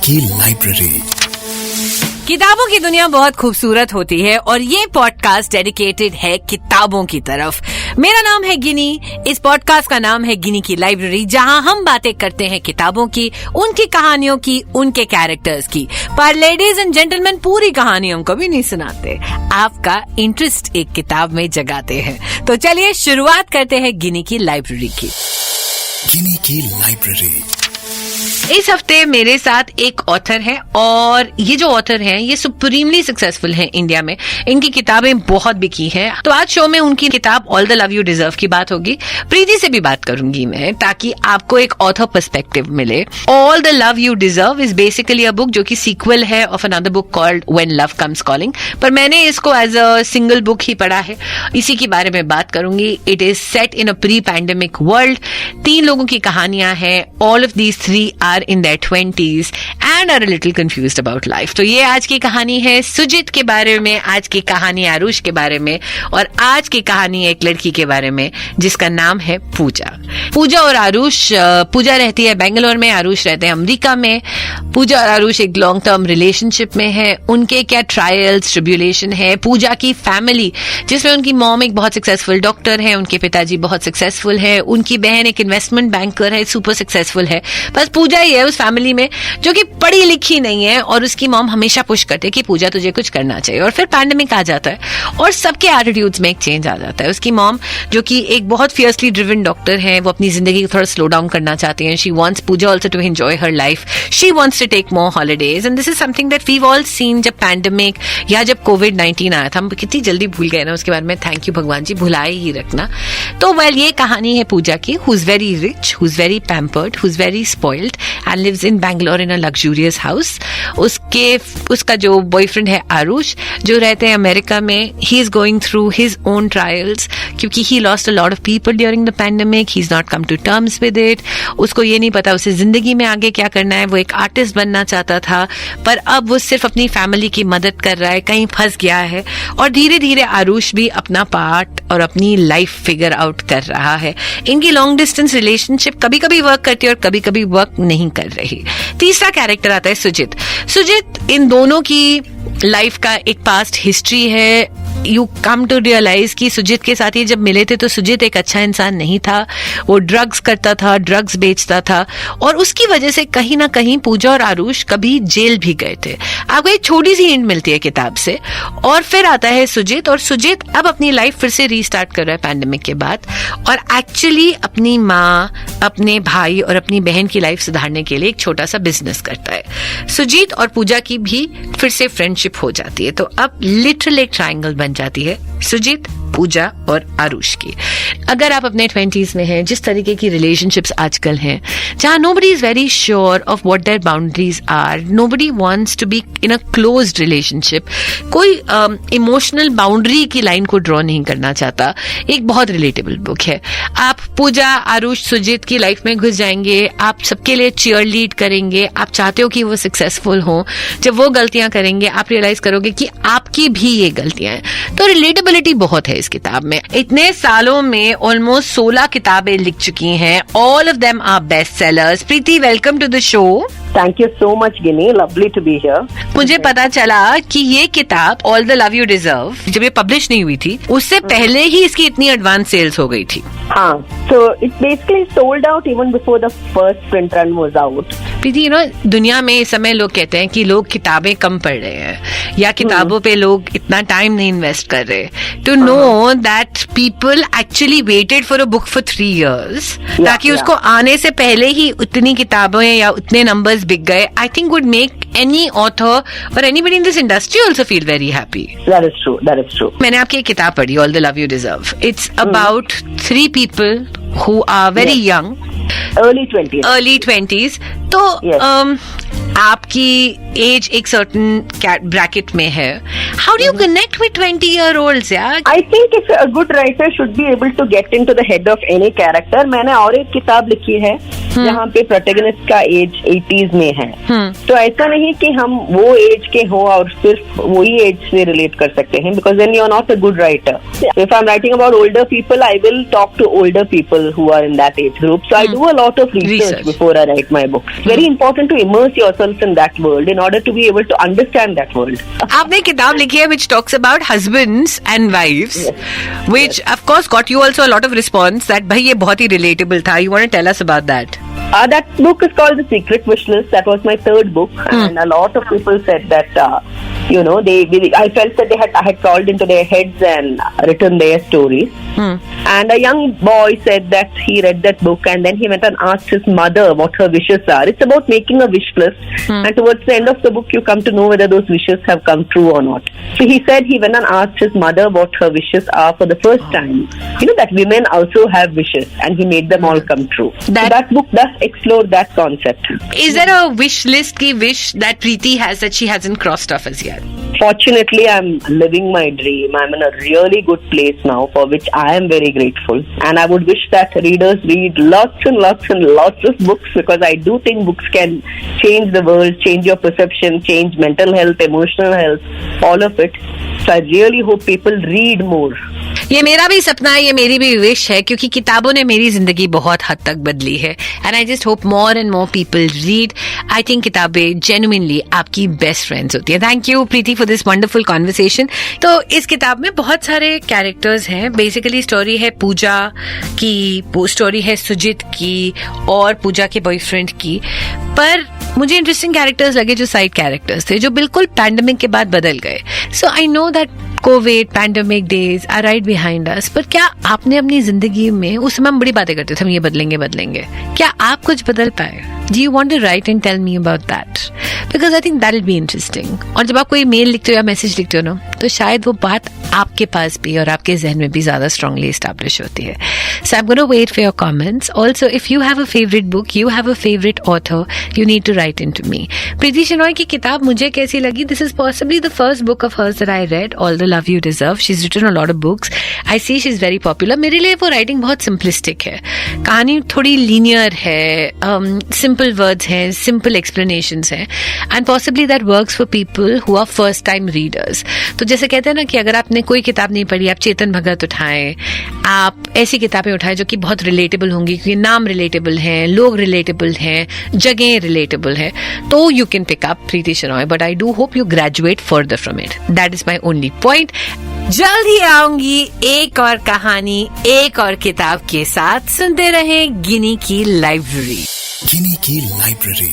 की लाइब्रेरी। किताबों की दुनिया बहुत खूबसूरत होती है और ये पॉडकास्ट डेडिकेटेड है किताबों की तरफ। मेरा नाम है गिनी। इस पॉडकास्ट का नाम है गिनी की लाइब्रेरी, जहां हम बातें करते हैं किताबों की, उनकी कहानियों की, उनके कैरेक्टर्स की। पर लेडीज एंड जेंटलमैन पूरी कहानी हम कभी नहीं सुनाते, आपका इंटरेस्ट एक किताब में जगाते हैं। तो चलिए शुरुआत करते हैं गिनी की लाइब्रेरी की। गिनी की लाइब्रेरी। इस हफ्ते मेरे साथ एक ऑथर है और ये जो ऑथर हैं ये सुप्रीमली सक्सेसफुल हैं इंडिया में। इनकी किताबें बहुत बिकी हैं। तो आज शो में उनकी किताब all the love you deserve की बात होगी। प्रीति से भी बात करूंगी मैं, ताकि आपको एक ऑथर पर्सपेक्टिव मिले। All the love you deserve is basically a book जो कि सीक्वल है of another book called when love comes calling, पर मैंने इसको एज अ सिंगल बुक ही पढ़ा है। इसी के बारे में बात करूंगी। It is set in a pre pandemic world. 3 लोगों की कहानियां हैं। All of these 3 are in their 20s and are a little confused about life. तो ये आज की कहानी है सुजित के बारे में, आज की कहानी आरुष के बारे में, और आज की कहानी एक लड़की के बारे में जिसका नाम है पूजा। पूजा और आरुष, पूजा रहती है बेंगलोर में, आरुष रहते हैं अमेरिका में। पूजा और आरुष एक लॉन्ग टर्म रिलेशनशिप में है। उनके क्या ट्रायल्स ट्रिब्यूलेशन है। पूजा की फैमिली, जिसमें उनकी मॉम एक बहुत सक्सेसफुल डॉक्टर है, उनके पिताजी बहुत सक्सेसफुल है, उनकी बहन एक इन्वेस्टमेंट बैंकर है, सुपर सक्सेसफुल है। बस पूजा ही है उस फैमिली में जो कि पढ़ी लिखी नहीं है, और उसकी मॉम हमेशा पुश करते कि पूजा तुझे कुछ करना चाहिए। और फिर पैंडेमिक आ जाता है और सबके एटीट्यूड्स में एक चेंज आ जाता है। उसकी मॉम जो कि एक बहुत फियर्सली ड्रिवन डॉक्टर है, वो अपनी जिंदगी को थोड़ा स्लो डाउन करना चाहती हैं। She wants Pooja also to enjoy her life. She wants to take more holidays and this is something that we all seen. जब पैंडेमिक या जब कोविड-19 आया था, हम कितनी जल्दी भूल गए ना उसके बारे में। थैंक यू भगवान जी, भुलाए ही रखना। तो वेल, ये कहानी है पूजा की, who is very rich, who is very pampered, who is very spoiled and lives in Bangalore in a luxurious house. उसका जो बॉयफ्रेंड है आरुष, जो रहते हैं अमेरिका में, he is going through his own trials क्योंकि he lost a lot of people during the pandemic. He is not come to terms with it. उसको ये नहीं पता उसे जिंदगी में आगे क्या करना है। वो एक आर्टिस्ट बनना चाहता था, पर अब वो सिर्फ अपनी फैमिली की मदद कर रहा है, कहीं फंस गया है। और धीरे धीरे आरुष भी अपना पार्ट और अपनी लाइफ फिगर आउट कर रहा है। इनकी लॉन्ग डिस्टेंस रिलेशनशिप कभी कभी वर्क करती है और कभी कभी वर्क नहीं कर रही। तीसरा कैरेक्टर आता है सुजित। सुजित इन दोनों की लाइफ का एक पास्ट हिस्ट्री है। यू कम टू रियलाइज कि सुजित के साथ ये जब मिले थे तो सुजित एक अच्छा इंसान नहीं था। वो ड्रग्स करता था, ड्रग्स बेचता था, और उसकी वजह से कहीं ना कहीं पूजा और आरुष कभी जेल भी गए थे। आपको एक छोटी सी हिंट मिलती है किताब से। और फिर आता है सुजित, और सुजित अब अपनी लाइफ फिर से रीस्टार्ट कर रहा है पैंडेमिक के बाद, और एक्चुअली अपनी माँ, अपने भाई और अपनी बहन की लाइफ सुधारने के लिए एक छोटा सा बिजनेस करता है। सुजित और पूजा की भी फिर से फ्रेंडशिप हो जाती है। तो अब लिटरल एक ट्रायंगल बन जाती है सुजित, पूजा और आरुष की। अगर आप अपने 20s में हैं, जिस तरीके की रिलेशनशिप्स आजकल हैं, जहां nobody is very sure of what their boundaries are, nobody wants to be in a closed relationship, कोई इमोशनल बाउंड्री की लाइन को ड्रॉ नहीं करना चाहता, एक बहुत रिलेटेबल बुक है। आप पूजा, आरुष, सुजित की लाइफ में घुस जाएंगे, आप सबके लिए चीयर लीड करेंगे, आप चाहते हो कि वो सक्सेसफुल हो। जब वो गलतियां करेंगे, आप रियलाइज करोगे कि आपकी भी ये गलतियां हैं। तो रिलेटेबिलिटी बहुत है इस किताब में। इतने सालों में ऑलमोस्ट 16 किताबें लिख चुकी हैं। All of them are best sellers. Preeti, welcome to the show. Thank you so much, Ginny. Lovely to be here. मुझे पता चला कि ये किताब all the love you deserve जब ये पब्लिश नहीं हुई थी, उससे पहले ही इसकी इतनी एडवांस सेल्स हो गई थी। हाँ, so it basically sold out even before the first print run was out. प्रीति, दुनिया में इस समय लोग कहते हैं कि लोग किताबें कम पढ़ रहे हैं या किताबों पे लोग इतना टाइम नहीं इन्वेस्ट कर रहे। To know that people actually waited for a book for 3 years ताकि उसको आने से पहले ही उतनी किताबें या उतने नंबर्स बिक गए, I think would make any author or anybody in this industry also feel very happy. That is true. That is true. मैंने आपकी एक किताब पढ़ी, All the Love You Deserve. It's about 3 people who are very young. Early 20s. Early 20s. तो आपकी as एक certain bracket में है. How do you connect with 20-year-olds यार? I think if a good writer should be able to get into the head of any character. मैंने और एक किताब लिखी है जहाँ पे प्रोटैगनिस्ट का एज 80s में है. तो ऐसा नहीं कि हम वो एज के हो और सिर्फ वही एज से रिलेट कर सकते हैं, because then you are not a good writer. If I'm writing about older people, I will talk to older people who are in that age group. So I do a lot of research before I write my books. Very important to immerse yourself in that world in order to be able to understand that world. आपने किताब लिखी है which talks about husbands and wives, which of course got you also a lot of response that भाई ये बहुत ही relatable था. You want to tell us about that? That book is called The Secret Wish List. That was my third book, and a lot of people said that I felt that I had crawled into their heads and written their stories. And a young boy said that he read that book and then he went and asked his mother what her wishes are. It's about making a wish list, and towards the end of the book you come to know whether those wishes have come true or not. So he said he went and asked his mother what her wishes are for the first time. That women also have wishes, and he made them all come true. That book does explore that concept. Is there a wish list ki wish that Preeti has that she hasn't crossed off as yet? Fortunately, I'm living my dream. I'm in a really good place now, for which I am very grateful. And I would wish that readers read lots and lots and lots of books, because I do think books can change the world, change your perception, change mental health, emotional health, all of it. So I really hope people read more. ये मेरा भी सपना है, ये मेरी भी wish है, क्योंकि किताबों ने मेरी जिंदगी बहुत हद तक बदली है. And I just hope more and more people read. I think किताबें जेन्युइनली आपकी बेस्ट फ्रेंड्स होती है. Thank you Preeti for this wonderful conversation. तो इस किताब में बहुत सारे कैरेक्टर्स हैं. बेसिकली स्टोरी है पूजा की, स्टोरी है सुजित की और पूजा के बॉयफ्रेंड की. पर मुझे इंटरेस्टिंग कैरेक्टर्स लगे जो साइड कैरेक्टर्स थे, जो बिल्कुल पैंडेमिक के बाद बदल गए. So I know that COVID pandemic days are right behind us. पर क्या आपने अपनी जिंदगी में, उस समय हम बड़ी बातें करते थे, हम ये बदलेंगे, क्या आप कुछ बदल पाए? Do you want to write and tell me about that? Because I think that'll be interesting. और जब आप कोई मेल लिखते हो या मैसेज लिखते हो ना, तो शायद वो बात आपके पास भी और आपके जहन में भी ज्यादा strongly established होती है. So I'm going to wait for your comments. Also, if you have a favorite book, you have a favorite author, you need to write into me. प्रीति शेनॉय की किताब मुझे कैसी लगी? This is possibly the first book of hers that I read, All the Love You Deserve. She's written a lot of books. I see she's very popular. मेरे लिए वो writing बहुत simplistic है. कहानी थोड़ी linear है, simple words हैं, simple explanations हैं, and possibly that works for people who are first time readers. तो जैसे कहते हैं ना कि अगर आपने कोई किताब नहीं पढ़ी, आप चेतन भगत उठाएं, आप ऐसी किताबें उठाएं जो कि बहुत रिलेटेबल होंगी, क्योंकि नाम रिलेटेबल हैं, लोग रिलेटेबल हैं, जगह रिलेटेबल है, तो you can pick up Preeti Shenoy. But I do hope you graduate further from it. That is my only point. जल्द ही आऊंगी एक और कहानी, एक और किताब के साथ. सुनते रहें गिनी की लाइब्रेरी. गिनी की लाइब्रेरी.